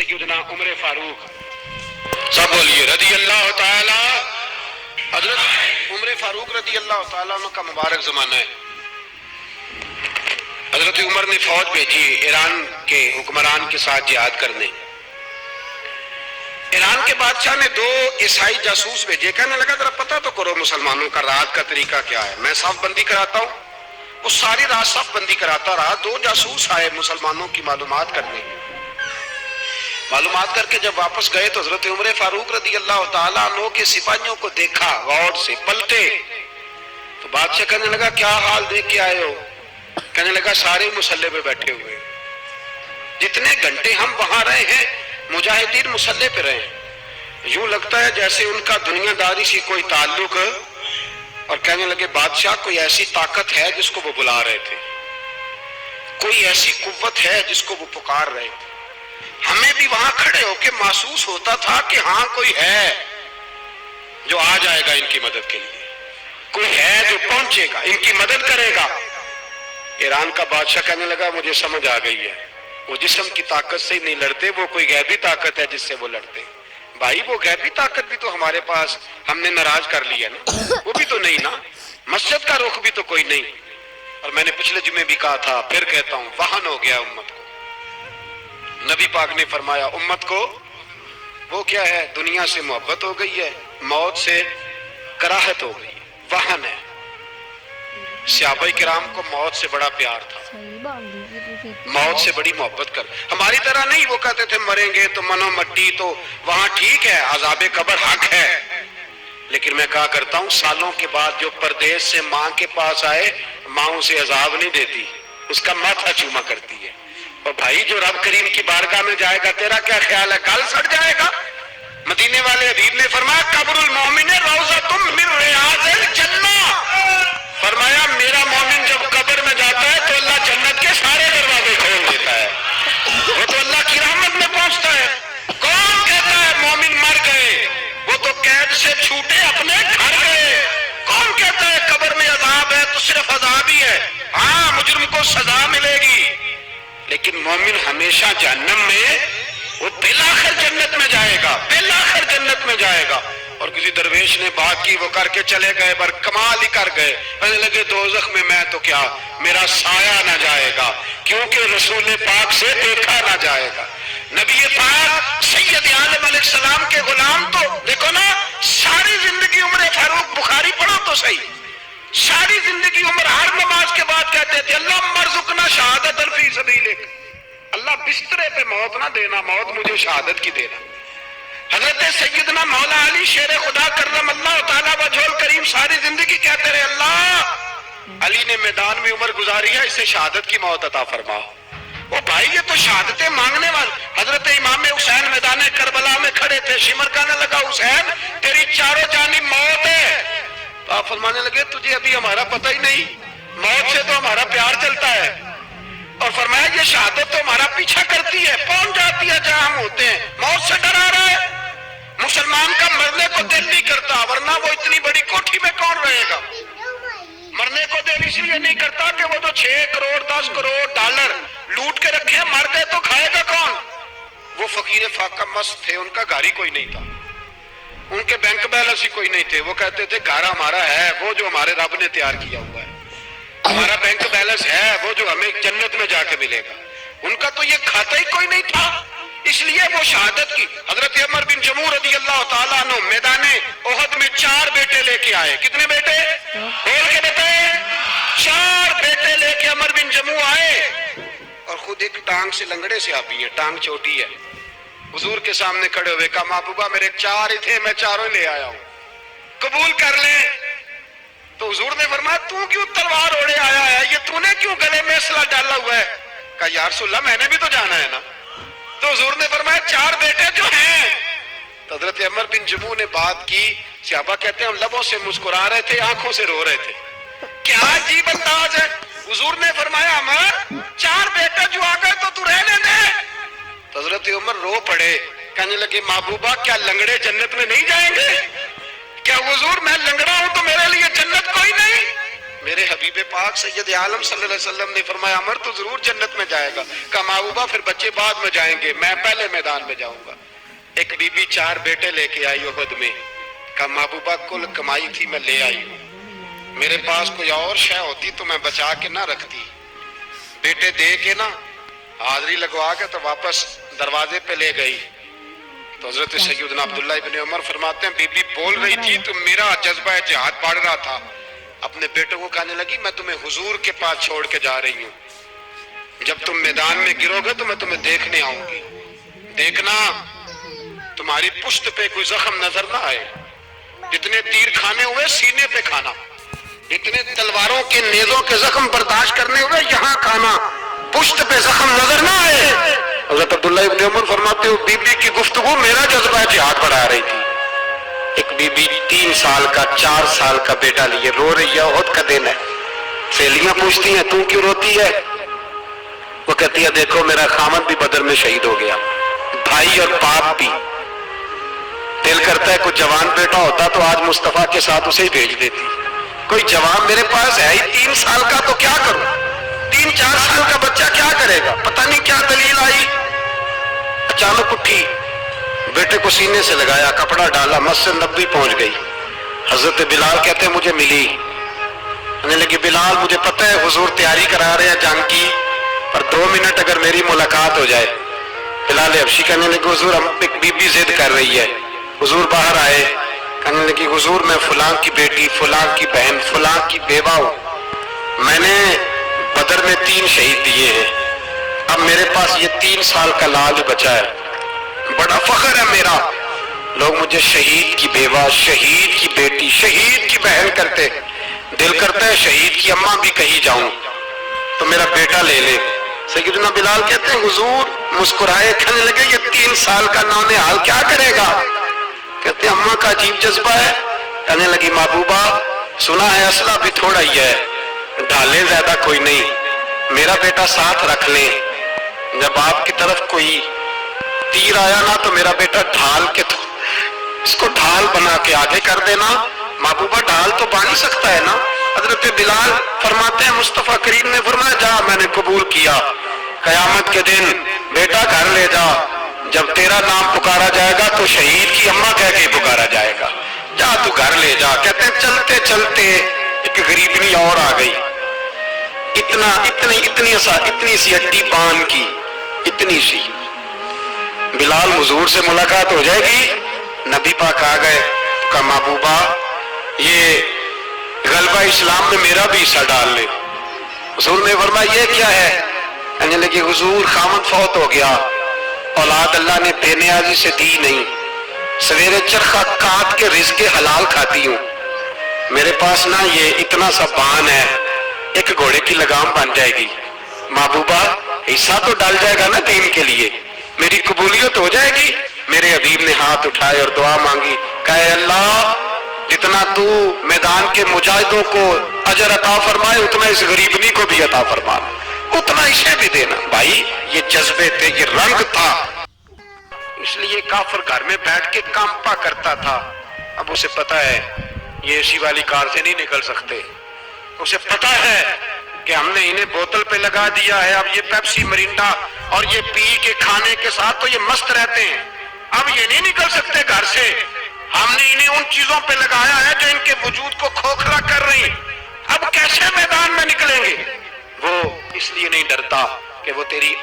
سیدنا عمر فاروق، سب بولیے رضی اللہ تعالی۔ حضرت عمر فاروق رضی اللہ تعالیٰ عنہ کا مبارک زمانہ ہے۔ حضرت عمر نے فوج بھیجی ایران کے حکمران کے ساتھ جہاد کرنے۔ ایران کے بادشاہ نے 2 عیسائی جاسوس بھیجے، کہنے لگا ذرا پتہ تو کرو مسلمانوں کا رات کا طریقہ کیا ہے، میں صف بندی کراتا ہوں۔ وہ ساری رات صف بندی کراتا رہا۔ 2 جاسوس آئے مسلمانوں کی معلومات کرنے۔ معلومات کر کے جب واپس گئے تو حضرت عمر فاروق رضی اللہ تعالیٰ عنہ کے سپاہیوں کو دیکھا، غور سے پلٹے تو بادشاہ کہنے لگا کیا حال دیکھ کے آئے ہو؟ کہنے لگا سارے مسلح پہ بیٹھے ہوئے، جتنے گھنٹے ہم وہاں رہے ہیں مجاہدین مسلح پہ رہے ہیں، یوں لگتا ہے جیسے ان کا دنیا داری سے کوئی تعلق۔ اور کہنے لگے بادشاہ کوئی ایسی طاقت ہے جس کو وہ بلا رہے تھے، کوئی ایسی قوت ہے جس کو وہ پکار رہے تھے۔ ہمیں بھی وہاں کھڑے ہو کے محسوس ہوتا تھا کہ ہاں کوئی ہے جو آ جائے گا ان کی مدد کے لیے، کوئی ہے جو پہنچے گا ان کی مدد کرے گا۔ ایران کا بادشاہ کہنے لگا مجھے سمجھ آ گئی ہے، وہ جسم کی طاقت سے ہی نہیں لڑتے، وہ کوئی غیبی طاقت ہے جس سے وہ لڑتے۔ بھائی وہ غیبی طاقت بھی تو ہمارے پاس ہم نے ناراض کر لیا نا، وہ بھی تو نہیں نا، مسجد کا رخ بھی تو کوئی نہیں۔ اور میں نے پچھلے جمعے بھی کہا تھا، پھر کہتا ہوں، وہن ہو گیا امت کو۔ نبی پاک نے فرمایا امت کو وہ کیا ہے، دنیا سے محبت ہو گئی ہے، موت سے کراہت ہو گئی، وہن ہے۔ صحابہ کرام کو موت سے بڑا پیار تھا، موت سے بڑی محبت کر، ہماری طرح نہیں۔ وہ کہتے تھے مریں گے تو منو مٹی، تو وہاں ٹھیک ہے عذاب قبر حق ہے، لیکن میں کہا کرتا ہوں سالوں کے بعد جو پردیس سے ماں کے پاس آئے، ماں اسے عذاب نہیں دیتی، اس کا ماتھا چوما کرتی ہے۔ اور بھائی جو رب کریم کی بارگاہ میں جائے گا تیرا کیا خیال ہے، گل سڑ جائے گا؟ مدینے والے حبیب نے فرمایا قبر المومن روضۃ من ریاض الجنہ، فرمایا میرا مومن جب قبر میں جاتا ہے تو اللہ جنت کے سارے دروازے کھول دیتا ہے، وہ تو اللہ کی رحمت میں پہنچتا ہے۔ کون کہتا ہے مومن مر گئے، وہ تو قید سے چھوٹے اپنے گھر گئے۔ کون کہتا ہے قبر میں عذاب ہے تو صرف عذاب ہی ہے، ہاں مجرم کو سزا ملے گی، لیکن مومن ہمیشہ جہنم میں، وہ بالآخر جنت میں جائے گا، بالآخر جنت میں جائے گا۔ اور کسی درویش نے بات کی، وہ کر کے چلے گئے، پر کمال ہی کر گئے، کہنے لگے دوزخ میں میں تو کیا، میرا سایہ نہ جائے گا، کیونکہ رسول پاک سے دیکھا نہ جائے گا۔ نبی پاک سید عالم علیہ السلام کے غلام تو دیکھو نا، ساری زندگی عمر فاروق، بخاری پڑھو تو صحیح، ساری زندگی عمر ہر نماز کے بعد کہتے تھے اللہم ارزقنا شہادت فی سبیلک، اللہ بسترے پہ موت نہ دینا، موت مجھے شہادت کی دینا۔ حضرت سیدنا مولا علی شیر خدا کرم اللہ تعالیٰ وجہ الکریم ساری زندگی کہتے رہے اللہ، علی نے میدان میں عمر گزاری ہے، اسے شہادت کی موت عطا فرما۔ وہ بھائی یہ تو شہادتیں مانگنے والے۔ حضرت امام حسین میدان کربلا میں کھڑے تھے، شمر کہنے لگا حسین تیری چاروں جانب موت ہے، تو آپ فرمانے لگے تجھے ابھی ہمارا پتہ ہی نہیں، موت سے تو ہمارا پیار چلتا ہے۔ اور فرمایا یہ شہادت تو ہمارا پیچھا کرتی ہے، پہنچ جاتی ہے جہاں ہم ہوتے ہیں، موت سے ڈرا رہا ہے۔ مسلمان کا مرنے کو دل نہیں کرتا، ورنہ وہ اتنی بڑی کوٹھی میں کون رہے گا؟ مرنے کو دل اس لیے نہیں کرتا کہ وہ تو 6 کروڑ 10 کروڑ ڈالر لوٹ کے رکھے، مر گئے تو کھائے گا کون؟ وہ فقیر فاقہ مست تھے، ان کا گھر ہی کوئی نہیں تھا، ان کے بینک بیلنس ہی کوئی نہیں تھے، وہ کہتے تھے گھر ہمارا ہے وہ جو ہمارے رب نے تیار کیا ہوا ہے، ہمارا بینک بیلنس ہے وہ جو ہمیں جنت میں جا کے ملے گا۔ ان کا تو یہ کھاتا ہی کوئی نہیں تھا، اس لیے وہ شہادت کی۔ حضرت عمر بن جموع رضی اللہ تعالیٰ عنہ میدان احد میں 4 بیٹے لے کے آئے۔ کتنے بیٹے؟ بول کے بتائیں، 4 بیٹے لے کے عمر بن جموع آئے، اور خود ایک ٹانگ سے لنگڑے سے آپی ہے، ٹانگ چھوٹی ہے۔ حضور کے سامنے کھڑے ہوئے کہا محبوبہ میرے 4 ہی تھے، میں 4 لے آیا ہوں، قبول کر لیں۔ تو حضور نے فرمایا تو کیوں تلوار اوڑے آیا ہے، یہ تو نے کیوں گلے میں اسلحہ ڈالا ہوا ہے؟ کہا یا رسول اللہ میں نے بھی تو جانا ہے نا۔ تو حضور نے فرمایا 4 بیٹے جو ہیں۔ تو حضرت عمر بن جموع نے بات کی، صحابہ کہتے ہیں ہم لبوں سے مسکرا رہے تھے، آنکھوں سے رو رہے تھے، کیا عجیب انداز ہے۔ حضور نے فرمایا عمر 4 بیٹے جو آ گئے تو رہنے دے۔ تو حضرت عمر رو پڑے، کہنے لگے محبوبہ کیا لنگڑے جنت میں نہیں جائیں گے؟ کیا حضور میں لنگڑا ہوں تو میرے لیے جنت کوئی نہیں؟ میرے حبیب پاک سید عالم صلی اللہ علیہ وسلم نے فرمایا عمر تو ضرور جنت میں جائے گا. کہا محبوبہ پھر بچے بعد میں جائیں گے, میں پہلے میدان میں جاؤں گا. ایک بی بی 4 بیٹے لے کے آئی احد میں. کہا محبوبہ کل کمائی تھی میں لے آئی ہوں, میرے پاس کوئی اور شے ہوتی تو میں بچا کے نہ رکھتی. بیٹے دے کے نا حاضری لگوا کے تو واپس دروازے پہ لے گئی. تو حضرت سیدنا عبداللہ ابن عمر فرماتے ہیں بی بی بول رہی تھی تو میرا جذبہ جہاد بڑھ رہا تھا. اپنے بیٹوں کو کہنے لگی میں تمہیں حضور کے پاس چھوڑ کے جا رہی ہوں, جب تم میدان میں گرو گے تو میں تمہیں دیکھنے آؤں گی. دیکھنا تمہاری پشت پہ کوئی زخم نظر نہ آئے, جتنے تیر کھانے ہوئے سینے پہ کھانا, جتنے تلواروں کے نیزوں کے زخم برداشت کرنے ہوئے یہاں کھانا, پشت پہ زخم نظر نہ آئے. حضرت عبداللہ ابن عمر فرماتے ہو بی بی کی گفتگو میرا جذبہ جہاد بڑھا رہی تھی. ایک بی بی 3 سال کا 4 سال کا بیٹا لیے رو رہی ہے, احد کا دن ہے. سہیلیاں پوچھتی ہیں تو کیوں روتی ہے؟ وہ کہتی ہے دیکھو میرا خامد بھی بدر میں شہید ہو گیا, بھائی اور باپ بھی. دل کرتا ہے کوئی جوان بیٹا ہوتا تو آج مصطفیٰ کے ساتھ اسے ہی بھیج دیتی. کوئی جوان میرے پاس ہے ہی 3 سال کا تو کیا کروں, 3-4 سال کا بچہ کیا کرے گا؟ پتہ نہیں کیا دلیل آئی. اچانک اٹھی, بیٹے کو سینے سے لگایا, کپڑا ڈالا, مسجد نبوی پہنچ گئی. حضرت بلال کہتے ہیں مجھے ملی, کہنے لگی بلال مجھے پتہ ہے حضور تیاری کرا رہے ہیں جنگ کی, پر 2 منٹ اگر میری ملاقات ہو جائے. بلال حبشی کہنے لگے حضور ہم ایک بی بی ضد کر رہی ہے. حضور باہر آئے, کہنے لگی حضور میں فلاں کی بیٹی, فلاں کی بہن, فلاں کی بیوہ ہوں, میں نے بدر میں 3 شہید دیے ہیں, اب میرے پاس یہ 3 سال کا لال ہی بچا ہے, بڑا فخر ہے میرا. لوگ مجھے شہید کی بیوہ, شہید کی بیٹی, شہید کی بہن کرتے, دل کرتا ہے شہید کی اماں بھی کہیں جاؤں تو میرا بیٹا لے لے. سیدنا بلال کہتے ہیں حضور مسکرائے, کہنے لگے یہ 3 سال کا نونہال کیا کرے گا؟ کہتے ہیں اماں کا عجیب جذبہ ہے. کہنے لگی محبوبہ سنا ہے اسلحہ بھی تھوڑا ہی ہے, ڈھالیں زیادہ کوئی نہیں, میرا بیٹا ساتھ رکھ لیں, جب آپ کی طرف کوئی تیر آیا نا تو میرا بیٹا ڈھال کے اس کو ڈھال بنا کے آگے کر دینا. محبوبہ ڈھال تو بن ہی سکتا ہے نا. حضرت بلال فرماتے ہیں مصطفیٰ کریم نے فرمایا جا میں نے قبول کیا, قیامت کے دن بیٹا گھر لے جا, جب تیرا نام پکارا جائے گا تو شہید کی اماں کہہ کے پکارا جائے گا, جا تو گھر لے جا. کہتے ہیں چلتے چلتے ایک غریبنی اور آ گئی, اتنی سی ہڈی بان کی, اتنی سی. بلال حضور سے ملاقات ہو جائے گی. نبی پاک آ گئے, کہا محبوبہ یہ غلبہ اسلام میں میرا بھی حصہ ڈال لے. حضور نے فرمایا یہ کیا ہے؟ کہنے لگے حضور خامد فوت ہو گیا, اولاد اللہ نے بے نیازی سے دی نہیں, سویرے چرخہ کاٹ کے رزق حلال کھاتی ہوں, میرے پاس نا یہ اتنا سا بان ہے, ایک گھوڑے کی لگام بن جائے گی. محبوبہ حصہ تو ڈال جائے گا نا دین کے لیے, میری قبولیت ہو جائے گی. میرے حبیب نے ہاتھ اٹھائے اور دعا مانگی, کہے اللہ جتنا تو میدان کے مجاہدوں کو اجر عطا فرمائے اتنا اس غریبنی کو بھی عطا فرما, اتنا اسے بھی دینا. بھائی یہ جذبے تھے, یہ رنگ تھا, اس لیے کافر گھر میں بیٹھ کے کانپا کرتا تھا. اب اسے پتا ہے یہ اسی والی کار سے نہیں نکل سکتے, اسے پتا ہے کہ ہم نے انہیں بوتل پہ لگا دیا ہے, اب یہ پیپسی مرینڈا اور یہ پی کے کھانے کے ساتھ تو یہ مست رہتے ہیں, اب یہ نہیں نکل سکتے گھر سے. ہم نے انہیں ان چیزوں پہ لگایا ہے جو ان کے وجود کو کھوکھلا کر رہی, اب کیسے میدان میں نکلیں گے؟ وہ اس لیے نہیں ڈرتا کہ وہ تیری